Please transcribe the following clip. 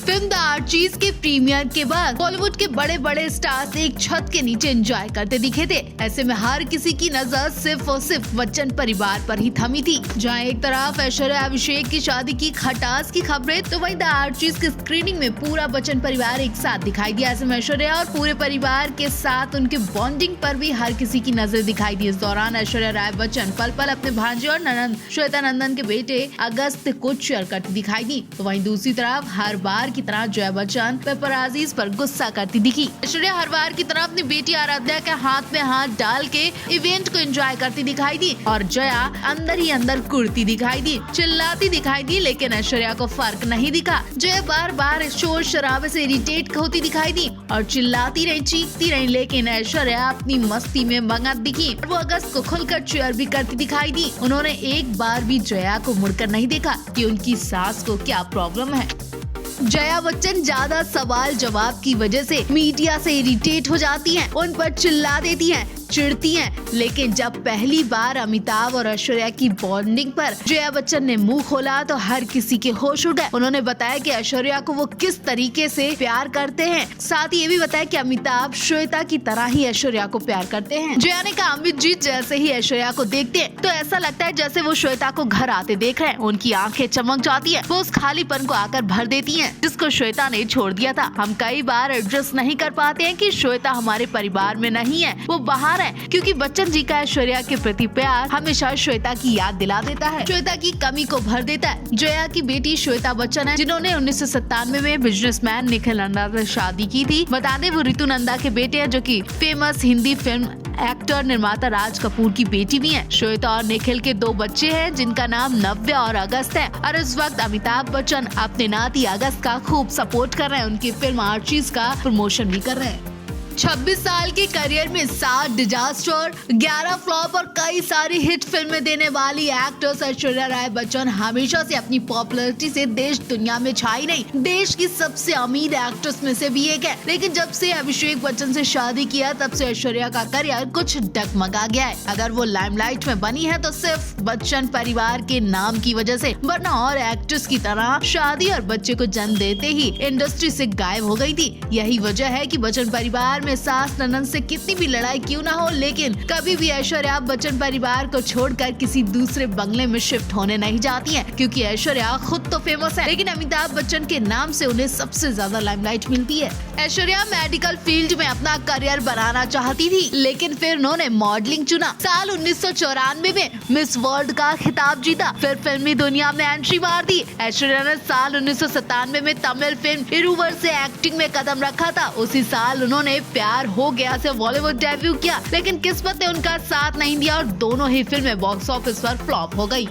Film the Archies के premiere के बाद बॉलीवुड के बड़े बड़े स्टार्स एक छत के नीचे एंजॉय करते दिखे थे। ऐसे में हर किसी की नजर सिर्फ और सिर्फ बच्चन परिवार पर ही थमी थी। जहां एक तरफ ऐश्वर्या अभिषेक की शादी की खटास की खबरें, तो वहीं द आर्चीज की स्क्रीनिंग में पूरा बच्चन परिवार एक साथ दिखाई दिया। ऐसे में ऐश्वर्या और पूरे परिवार के साथ उनके बॉन्डिंग पर भी हर किसी की नजर दिखाई दी। इस दौरान ऐश्वर्या राय बच्चन पल पल अपने भांजे और ननद श्वेता नंदन के बेटे अगस्त को चेयर करती दिखाई दी। तो वहीं दूसरी तरफ हर बार की तरह जया बच्चन पेपराजीज पर गुस्सा करती दिखी। ऐश्वर्या हर बार की तरह अपनी बेटी आराध्या के हाथ में हाथ डाल के इवेंट को एंजॉय करती दिखाई दी और जया अंदर ही अंदर कुर्ती दिखाई दी, चिल्लाती दिखाई दी। लेकिन ऐश्वर्या को फर्क नहीं दिखा। जया बार बार शोर शराबे से इरिटेट होती दिखाई दी और चिल्लाती रही, चीखती रही। लेकिन ऐश्वर्या अपनी मस्ती में मगन दिखी। वो अगस्त को खुलकर चेयर भी करती दिखाई दी। उन्होंने एक बार भी जया को मुड़कर नहीं देखा कि उनकी सास को क्या प्रॉब्लम है। जया बच्चन ज्यादा सवाल जवाब की वजह से मीडिया से इरिटेट हो जाती हैं, उन पर चिल्ला देती हैं, चिढ़ती हैं। लेकिन जब पहली बार अमिताभ और ऐश्वर्या की बॉन्डिंग पर जया बच्चन ने मुंह खोला तो हर किसी के होश उड़ गए। उन्होंने बताया कि ऐश्वर्या को वो किस तरीके से प्यार करते हैं। साथ ही ये भी बताया कि अमिताभ श्वेता की तरह ही ऐश्वर्या को प्यार करते हैं। जया ने कहा, अमित जी जैसे ही ऐश्वर्या को देखते हैं तो ऐसा लगता है जैसे वो श्वेता को घर आते देख रहे हैं। उनकी आंखें चमक जाती है, वो उस खालीपन को आकर भर देती है जिसको श्वेता ने छोड़ दिया था। हम कई बार एडजस्ट नहीं कर पाते हैं कि श्वेता हमारे परिवार में नहीं है, वो बाहर है, क्योंकि बच्चन जी का ऐश्वर्या के प्रति प्यार हमेशा श्वेता की याद दिला देता है, श्वेता की कमी को भर देता है। जया की बेटी श्वेता बच्चन है, जिन्होंने 1997 में बिजनेसमैन निखिल नंदा से शादी की थी। बता दें वो रितु नंदा के बेटे हैं, जो कि फेमस हिंदी फिल्म एक्टर निर्माता राज कपूर की बेटी भी हैं। श्वेता और निखिल के 2 बच्चे हैं, जिनका नाम नव्या और अगस्त है। और इस वक्त अमिताभ बच्चन अपने नाती अगस्त का खूब सपोर्ट कर रहे हैं, उनकी फिल्म आर्चीज का प्रमोशन भी कर रहे हैं। 26 साल के करियर में 7 डिजास्टर, 11 फ्लॉप और कई सारी हिट फिल्में देने वाली एक्ट्रेस ऐश्वर्या राय बच्चन हमेशा से अपनी पॉपुलैरिटी से देश दुनिया में छाई नहीं, देश की सबसे अमीर एक्ट्रेस में से भी एक है। लेकिन जब से अभिषेक बच्चन से शादी किया तब से ऐश्वर्या का करियर कुछ डगमगा गया है। अगर वो लाइमलाइट में बनी है तो सिर्फ बच्चन परिवार के नाम की वजह से, वरना और एक्ट्रेस की तरह शादी और बच्चे को जन्म देते ही इंडस्ट्री से गायब हो गई थी। यही वजह है कि बच्चन परिवार में सास ननद से कितनी भी लड़ाई क्यों ना हो, लेकिन कभी भी ऐश्वर्या बच्चन परिवार को छोड़कर किसी दूसरे बंगले में शिफ्ट होने नहीं जाती हैं, क्योंकि ऐश्वर्या खुद तो फेमस है, लेकिन अमिताभ बच्चन के नाम से उन्हें सबसे ज्यादा लाइमलाइट मिलती है। ऐश्वर्या मेडिकल फील्ड में अपना करियर बनाना चाहती थी, लेकिन फिर उन्होंने मॉडलिंग चुना। साल 1994 में मिस वर्ल्ड का खिताब जीता, फिर फिल्मी दुनिया में एंट्री मार दी। ऐश्वर्या ने साल 1997 में तमिल फिल्म इरुवर से एक्टिंग में कदम रखा था। उसी साल उन्होंने प्यार हो गया से बॉलीवुड डेब्यू किया, लेकिन किस्मत ने उनका साथ नहीं दिया और दोनों ही फिल्में बॉक्स ऑफिस पर फ्लॉप हो गई।